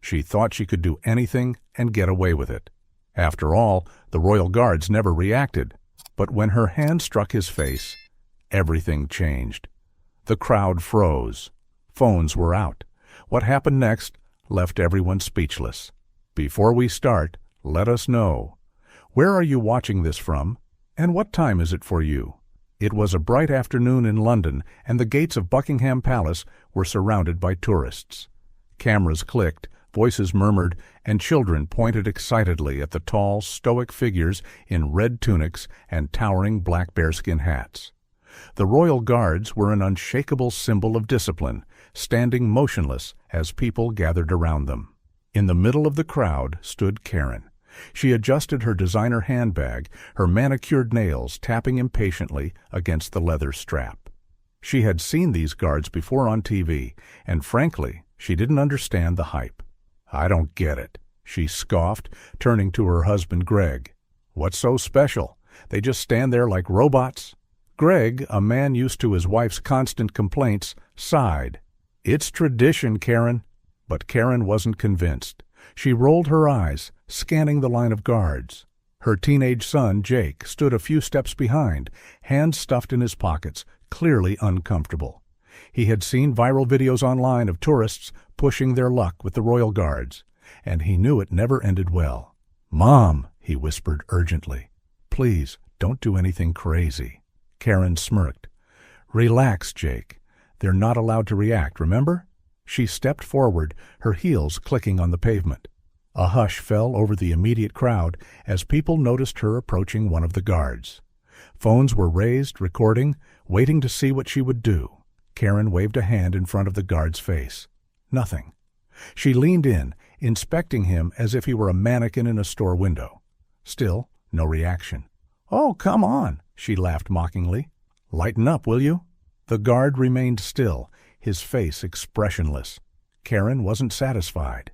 She thought she could do anything and get away with it. After all, the royal guards never reacted. But when her hand struck his face, everything changed. The crowd froze. Phones were out. What happened next left everyone speechless. Before we start, let us know. Where are you watching this from? And what time is it for you? It was a bright afternoon in London, and the gates of Buckingham Palace were surrounded by tourists. Cameras clicked, voices murmured, and children pointed excitedly at the tall, stoic figures in red tunics and towering black bearskin hats. The royal guards were an unshakable symbol of discipline, standing motionless as people gathered around them. In the middle of the crowd stood Karen. She adjusted her designer handbag, her manicured nails tapping impatiently against the leather strap. She had seen these guards before on TV, and frankly, she didn't understand the hype. "I don't get it," she scoffed, turning to her husband Greg. "What's so special? They just stand there like robots?" Greg, a man used to his wife's constant complaints, sighed. "It's tradition, Karen." But Karen wasn't convinced. She rolled her eyes, scanning the line of guards. Her teenage son, Jake, stood a few steps behind, hands stuffed in his pockets, clearly uncomfortable. He had seen viral videos online of tourists pushing their luck with the royal guards, and he knew it never ended well. "Mom," he whispered urgently, "please don't do anything crazy." Karen smirked. "Relax, Jake. They're not allowed to react, remember?" She stepped forward, her heels clicking on the pavement. A hush fell over the immediate crowd as people noticed her approaching one of the guards. Phones were raised, recording, waiting to see what she would do. Karen waved a hand in front of the guard's face. Nothing. She leaned in, inspecting him as if he were a mannequin in a store window. Still, no reaction. "Oh, come on," she laughed mockingly. "Lighten up, will you?" The guard remained still, his face expressionless. Karen wasn't satisfied.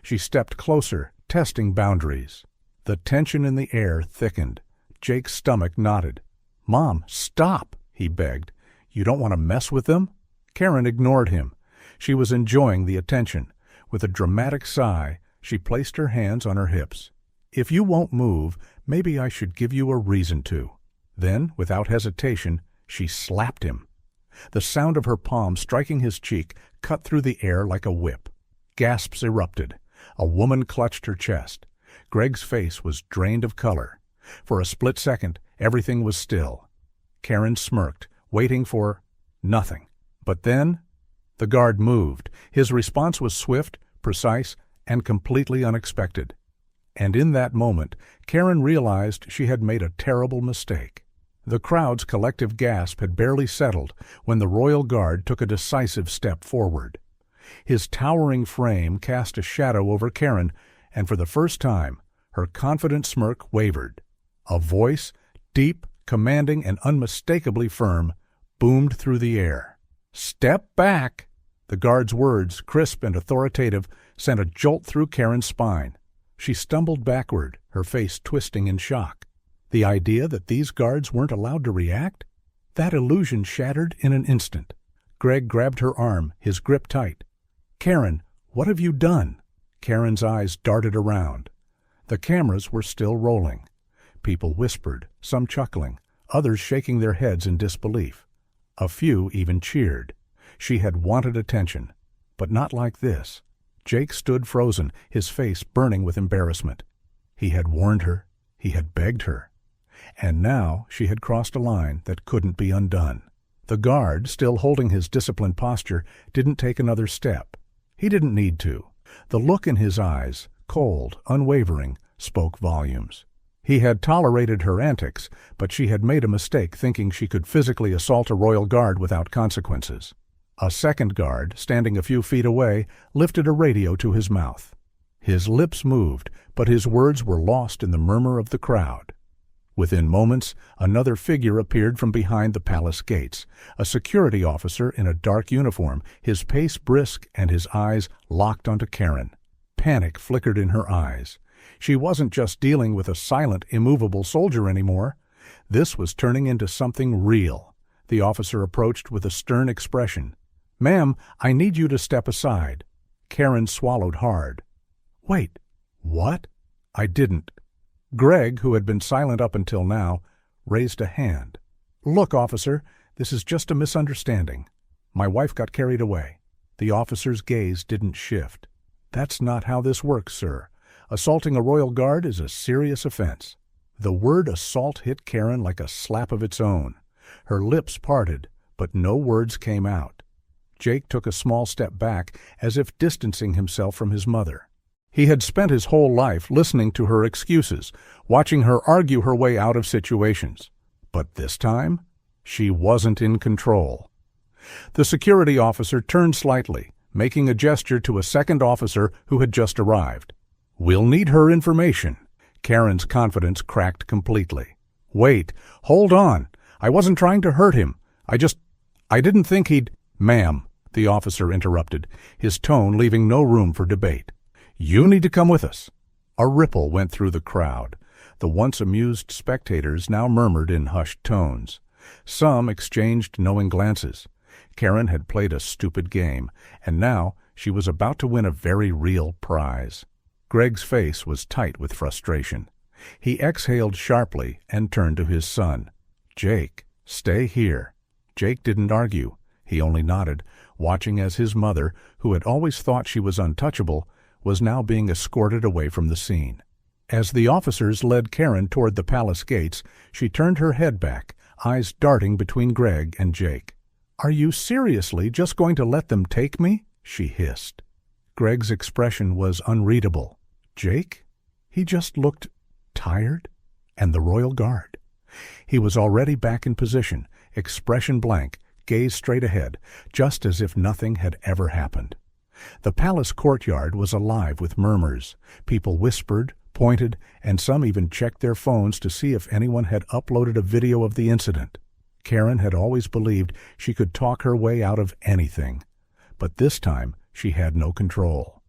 She stepped closer, testing boundaries. The tension in the air thickened. Jake's stomach knotted. "Mom, stop," he begged. "You don't want to mess with them?" Karen ignored him. She was enjoying the attention. With a dramatic sigh, she placed her hands on her hips. "If you won't move, maybe I should give you a reason to." Then, without hesitation, she slapped him. The sound of her palm striking his cheek cut through the air like a whip. Gasps erupted. A woman clutched her chest. Greg's face was drained of color. For a split second, everything was still. Karen smirked, waiting for nothing. But then, the guard moved. His response was swift, precise, and completely unexpected. And in that moment, Karen realized she had made a terrible mistake. The crowd's collective gasp had barely settled when the royal guard took a decisive step forward. His towering frame cast a shadow over Karen, and for the first time, her confident smirk wavered. A voice, deep, commanding, and unmistakably firm, boomed through the air. "Step back!" The guard's words, crisp and authoritative, sent a jolt through Karen's spine. She stumbled backward, her face twisting in shock. The idea that these guards weren't allowed to react? That illusion shattered in an instant. Greg grabbed her arm, his grip tight. "Karen, what have you done?" Karen's eyes darted around. The cameras were still rolling. People whispered, some chuckling, others shaking their heads in disbelief. A few even cheered. She had wanted attention, but not like this. Jake stood frozen, his face burning with embarrassment. He had warned her. He had begged her. And now she had crossed a line that couldn't be undone. The guard, still holding his disciplined posture, didn't take another step. He didn't need to. The look in his eyes, cold, unwavering, spoke volumes. He had tolerated her antics, but she had made a mistake thinking she could physically assault a royal guard without consequences. A second guard, standing a few feet away, lifted a radio to his mouth. His lips moved, but his words were lost in the murmur of the crowd. Within moments, another figure appeared from behind the palace gates, a security officer in a dark uniform, his pace brisk and his eyes locked onto Karen. Panic flickered in her eyes. She wasn't just dealing with a silent, immovable soldier anymore. This was turning into something real. The officer approached with a stern expression. "Ma'am, I need you to step aside." Karen swallowed hard. Wait, what? I didn't. Greg, who had been silent up until now, raised a hand. Look, officer, this is just a misunderstanding. My wife got carried away. The officer's gaze didn't shift. That's not how this works, sir. Assaulting a royal guard is a serious offense. The word assault hit Karen like a slap of its own. Her lips parted, but no words came out. Jake took a small step back, as if distancing himself from his mother. He had spent his whole life listening to her excuses, watching her argue her way out of situations. But this time, she wasn't in control. The security officer turned slightly, making a gesture to a second officer who had just arrived. We'll need her information. Karen's confidence cracked completely. Wait, hold on. I wasn't trying to hurt him. I didn't think he'd— Ma'am, the officer interrupted, his tone leaving no room for debate. You need to come with us. A ripple went through the crowd. The once amused spectators now murmured in hushed tones. Some exchanged knowing glances. Karen had played a stupid game, and now she was about to win a very real prize. Greg's face was tight with frustration. He exhaled sharply and turned to his son. Jake, stay here. Jake didn't argue. He only nodded, watching as his mother, who had always thought she was untouchable, was now being escorted away from the scene. As the officers led Karen toward the palace gates, she turned her head back, eyes darting between Greg and Jake. Are you seriously just going to let them take me? She hissed. Greg's expression was unreadable. Jake? He just looked tired. And the royal guard. He was already back in position, expression blank, gaze straight ahead, just as if nothing had ever happened. The palace courtyard was alive with murmurs. People whispered, pointed, and some even checked their phones to see if anyone had uploaded a video of the incident. Karen had always believed she could talk her way out of anything. But this time, she had no control.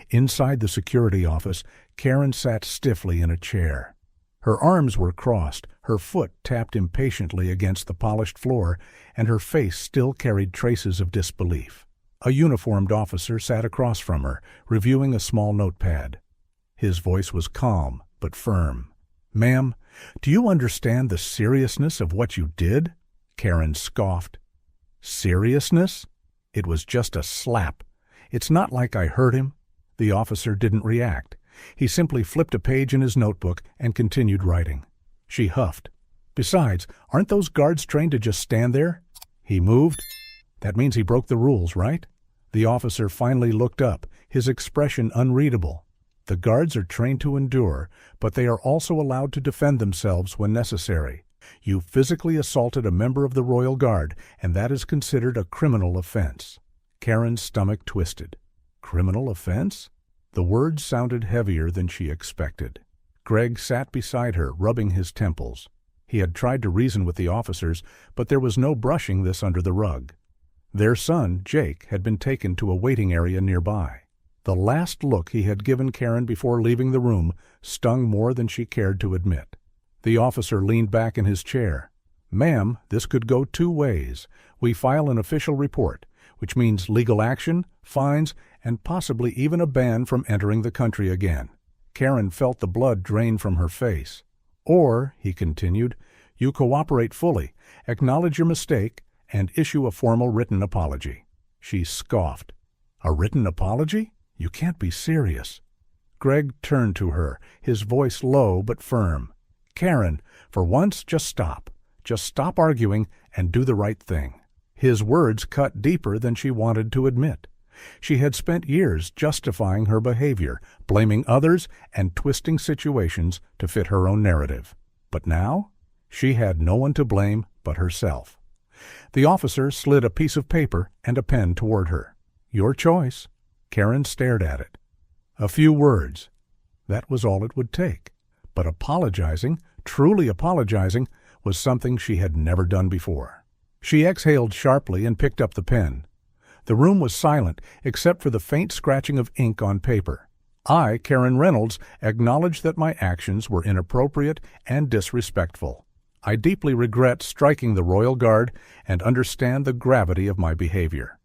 Inside the security office, Karen sat stiffly in a chair. Her arms were crossed, her foot tapped impatiently against the polished floor, and her face still carried traces of disbelief. A uniformed officer sat across from her, reviewing a small notepad. His voice was calm but firm. Ma'am, do you understand the seriousness of what you did? Karen scoffed. Seriousness? It was just a slap. It's not like I hurt him. The officer didn't react. He simply flipped a page in his notebook and continued writing. She huffed. Besides, aren't those guards trained to just stand there? He moved. That means he broke the rules, right? The officer finally looked up, his expression unreadable. The guards are trained to endure, but they are also allowed to defend themselves when necessary. You physically assaulted a member of the Royal Guard, and that is considered a criminal offense. Karen's stomach twisted. Criminal offense? The words sounded heavier than she expected. Greg sat beside her, rubbing his temples. He had tried to reason with the officers, but there was no brushing this under the rug. Their son, Jake, had been taken to a waiting area nearby. The last look he had given Karen before leaving the room stung more than she cared to admit. The officer leaned back in his chair. Ma'am, this could go two ways. We file an official report, which means legal action, fines, and possibly even a ban from entering the country again. Karen felt the blood drain from her face. Or, he continued, you cooperate fully, acknowledge your mistake, and issue a formal written apology. She scoffed. A written apology? You can't be serious. Greg turned to her, his voice low but firm. Karen, for once, just stop. Just stop arguing and do the right thing. His words cut deeper than she wanted to admit. She had spent years justifying her behavior, blaming others, and twisting situations to fit her own narrative. But now, she had no one to blame but herself. The officer slid a piece of paper and a pen toward her. Your choice. Karen stared at it. A few words. That was all it would take. But apologizing, truly apologizing, was something she had never done before. She exhaled sharply and picked up the pen. The room was silent, except for the faint scratching of ink on paper. I, Karen Reynolds, acknowledge that my actions were inappropriate and disrespectful. I deeply regret striking the Royal Guard and understand the gravity of my behavior.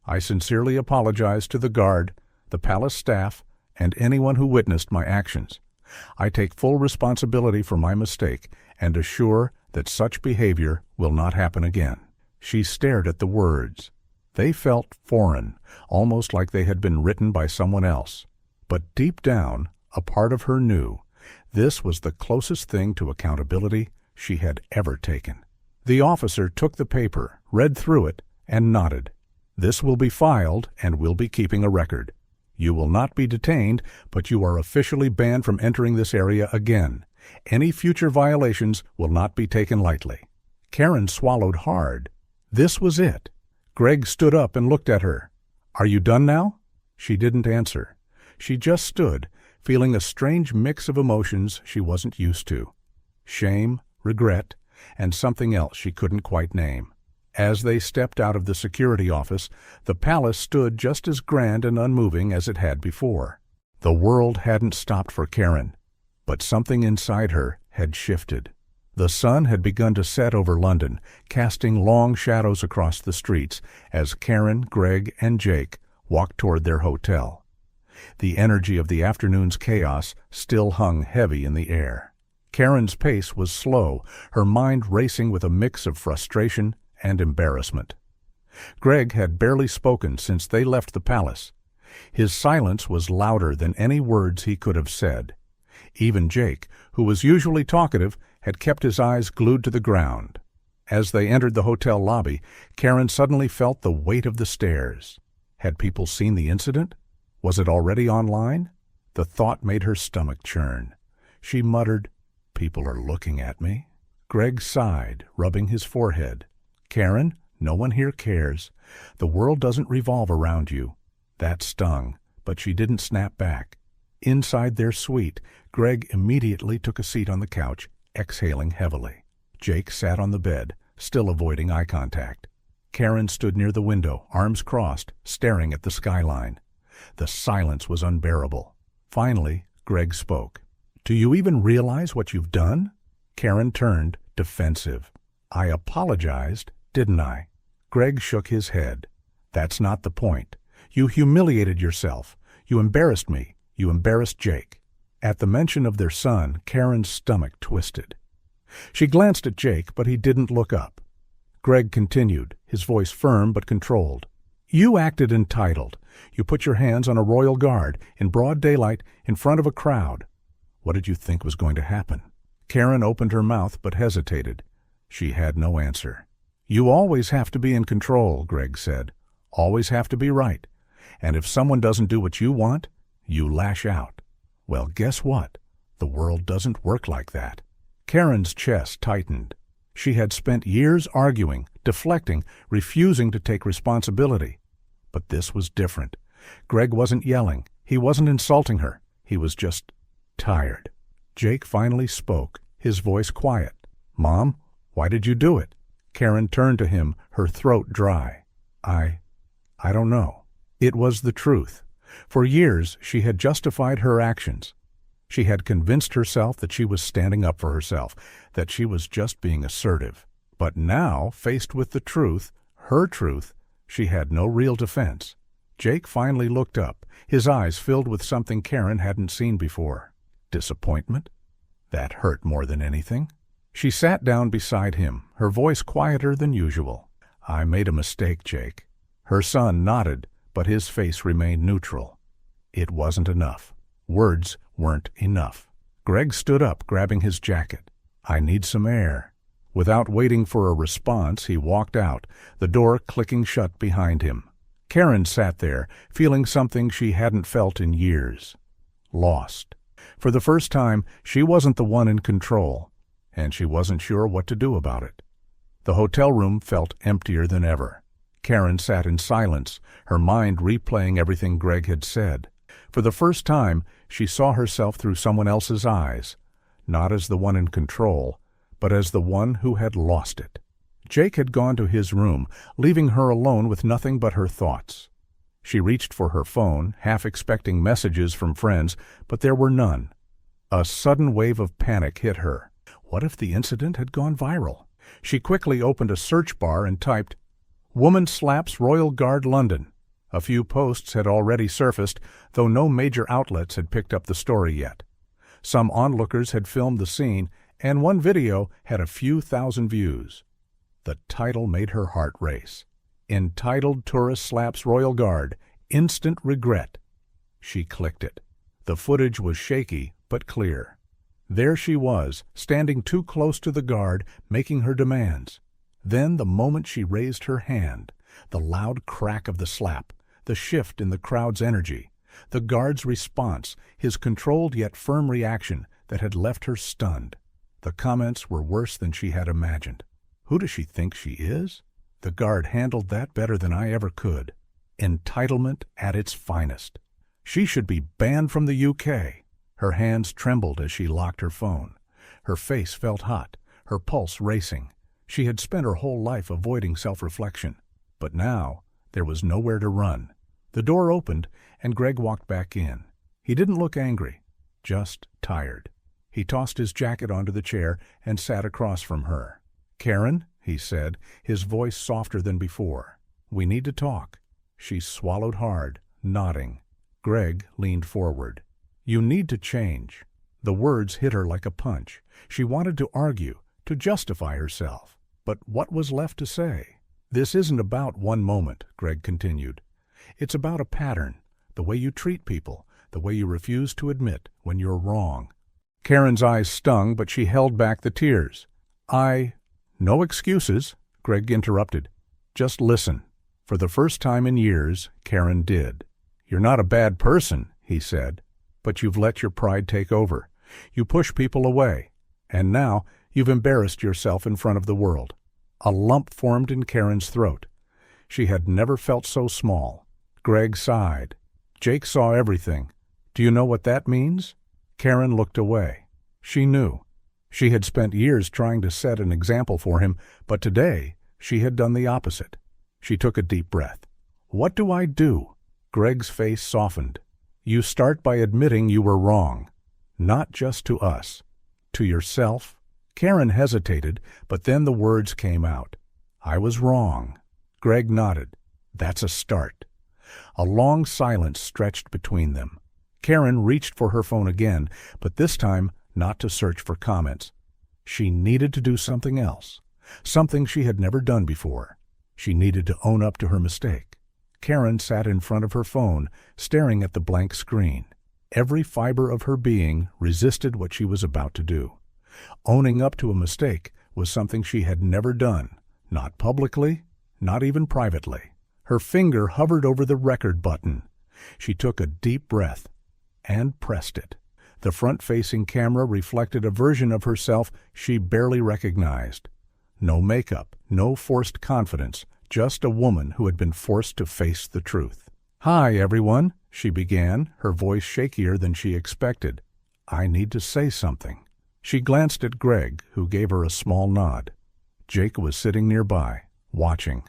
I sincerely apologize to the Guard, the palace staff, and anyone who witnessed my actions. I take full responsibility for my mistake and assure that such behavior will not happen again." She stared at the words. They felt foreign, almost like they had been written by someone else. But deep down, a part of her knew this was the closest thing to accountability she had ever taken. The officer took the paper, read through it, and nodded. "This will be filed, and we'll be keeping a record. You will not be detained, but you are officially banned from entering this area again. Any future violations will not be taken lightly." Karen swallowed hard. This was it. Greg stood up and looked at her. "Are you done now?" She didn't answer. She just stood, feeling a strange mix of emotions she wasn't used to. Shame, regret, and something else she couldn't quite name. As they stepped out of the security office, the palace stood just as grand and unmoving as it had before. The world hadn't stopped for Karen, but something inside her had shifted. The sun had begun to set over London, casting long shadows across the streets as Karen, Greg, and Jake walked toward their hotel. The energy of the afternoon's chaos still hung heavy in the air. Karen's pace was slow, her mind racing with a mix of frustration and embarrassment. Greg had barely spoken since they left the palace. His silence was louder than any words he could have said. Even Jake, who was usually talkative, had kept his eyes glued to the ground. As they entered the hotel lobby, Karen suddenly felt the weight of the stairs. Had people seen the incident? Was it already online? The thought made her stomach churn. She muttered, "People are looking at me." Greg sighed, rubbing his forehead. "Karen, no one here cares. The world doesn't revolve around you." That stung, but she didn't snap back. Inside their suite, Greg immediately took a seat on the couch, exhaling heavily. Jake sat on the bed, still avoiding eye contact. Karen stood near the window, arms crossed, staring at the skyline. The silence was unbearable. Finally, Greg spoke. "Do you even realize what you've done?" Karen turned, defensive. "I apologized, didn't I?" Greg shook his head. "That's not the point. You humiliated yourself. You embarrassed me. You embarrassed Jake." At the mention of their son, Karen's stomach twisted. She glanced at Jake, but he didn't look up. Greg continued, his voice firm but controlled. "You acted entitled. You put your hands on a royal guard, in broad daylight, in front of a crowd. What did you think was going to happen?" Karen opened her mouth but hesitated. She had no answer. "You always have to be in control," Greg said. "Always have to be right. And if someone doesn't do what you want, you lash out. Well, guess what? The world doesn't work like that." Karen's chest tightened. She had spent years arguing, deflecting, refusing to take responsibility. But this was different. Greg wasn't yelling. He wasn't insulting her. He was just tired. Jake finally spoke, his voice quiet. "Mom, why did you do it?" Karen turned to him, her throat dry. I don't know." It was the truth. For years, she had justified her actions. She had convinced herself that she was standing up for herself, that she was just being assertive. But now, faced with the truth, her truth, she had no real defense. Jake finally looked up, his eyes filled with something Karen hadn't seen before. Disappointment? That hurt more than anything. She sat down beside him, her voice quieter than usual. "I made a mistake, Jake." Her son nodded, but his face remained neutral. It wasn't enough. Words weren't enough. Greg stood up, grabbing his jacket. "I need some air." Without waiting for a response, he walked out, the door clicking shut behind him. Karen sat there, feeling something she hadn't felt in years. Lost. For the first time, she wasn't the one in control, and she wasn't sure what to do about it. The hotel room felt emptier than ever. Karen sat in silence, her mind replaying everything Greg had said. For the first time, she saw herself through someone else's eyes, not as the one in control, but as the one who had lost it. Jake had gone to his room, leaving her alone with nothing but her thoughts. She reached for her phone, half expecting messages from friends, but there were none. A sudden wave of panic hit her. What if the incident had gone viral? She quickly opened a search bar and typed, "Woman slaps Royal Guard London." A few posts had already surfaced, though no major outlets had picked up the story yet. Some onlookers had filmed the scene, and one video had a few thousand views. The title made her heart race. Entitled Tourist Slaps Royal Guard, Instant Regret. She clicked it. The footage was shaky but clear. There she was, standing too close to the guard, making her demands. Then, the moment she raised her hand, the loud crack of the slap, the shift in the crowd's energy, the guard's response, his controlled yet firm reaction that had left her stunned. The comments were worse than she had imagined. Who does she think she is? The guard handled that better than I ever could. Entitlement at its finest. She should be banned from the UK. Her hands trembled as she locked her phone. Her face felt hot, her pulse racing. She had spent her whole life avoiding self-reflection. But now, there was nowhere to run. The door opened, and Greg walked back in. He didn't look angry, just tired. He tossed his jacket onto the chair and sat across from her. "Karen," he said, his voice softer than before. "We need to talk." She swallowed hard, nodding. Greg leaned forward. "You need to change." The words hit her like a punch. She wanted to argue, to justify herself. But what was left to say? "This isn't about one moment," Greg continued. "It's about a pattern, the way you treat people, the way you refuse to admit when you're wrong." Karen's eyes stung, but she held back the tears. "No excuses," Greg interrupted. "Just listen." For the first time in years, Karen did. "You're not a bad person," he said, "but you've let your pride take over. You push people away. And now you've embarrassed yourself in front of the world." A lump formed in Karen's throat. She had never felt so small. Greg sighed. "Jake saw everything. Do you know what that means?" Karen looked away. She knew. She had spent years trying to set an example for him, but today she had done the opposite. She took a deep breath. "What do I do?" Greg's face softened. "You start by admitting you were wrong. Not just to us. To yourself." Karen hesitated, but then the words came out. "I was wrong." Greg nodded. "That's a start." A long silence stretched between them. Karen reached for her phone again, but this time not to search for comments. She needed to do something else, something she had never done before. She needed to own up to her mistake. Karen sat in front of her phone, staring at the blank screen. Every fiber of her being resisted what she was about to do. Owning up to a mistake was something she had never done, not publicly, not even privately. Her finger hovered over the record button. She took a deep breath and pressed it. The front-facing camera reflected a version of herself she barely recognized. No makeup, no forced confidence, just a woman who had been forced to face the truth. "Hi, everyone," she began, her voice shakier than she expected. "I need to say something." She glanced at Greg, who gave her a small nod. Jake was sitting nearby, watching.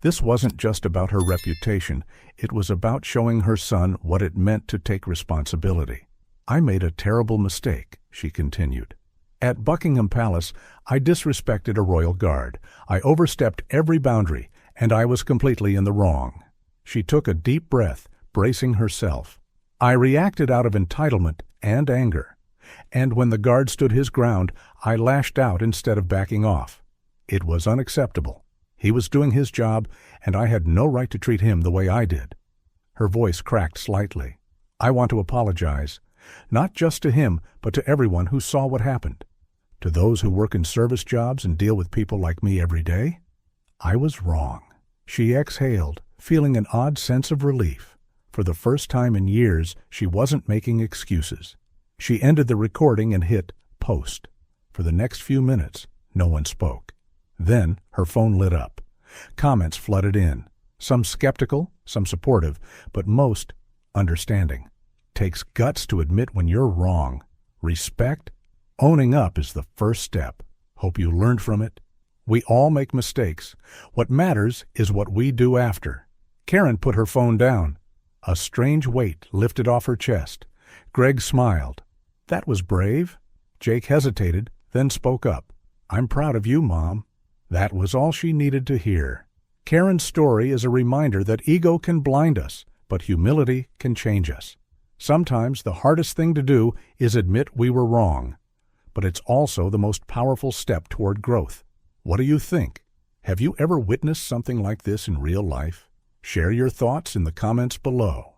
This wasn't just about her reputation, it was about showing her son what it meant to take responsibility. "I made a terrible mistake," she continued. "At Buckingham Palace, I disrespected a royal guard. I overstepped every boundary, and I was completely in the wrong." She took a deep breath, bracing herself. "I reacted out of entitlement and anger. And when the guard stood his ground, I lashed out instead of backing off. It was unacceptable. He was doing his job, and I had no right to treat him the way I did." Her voice cracked slightly. "I want to apologize. Not just to him, but to everyone who saw what happened. To those who work in service jobs and deal with people like me every day. I was wrong." She exhaled, feeling an odd sense of relief. For the first time in years, she wasn't making excuses. She ended the recording and hit post. For the next few minutes, no one spoke. Then her phone lit up. Comments flooded in, some skeptical, some supportive, but most understanding. "Takes guts to admit when you're wrong. Respect? Owning up is the first step. Hope you learned from it. We all make mistakes. What matters is what we do after." Karen put her phone down. A strange weight lifted off her chest. Greg smiled. "That was brave." Jake hesitated, then spoke up. "I'm proud of you, Mom." That was all she needed to hear. Karen's story is a reminder that ego can blind us, but humility can change us. Sometimes the hardest thing to do is admit we were wrong, but it's also the most powerful step toward growth. What do you think? Have you ever witnessed something like this in real life? Share your thoughts in the comments below.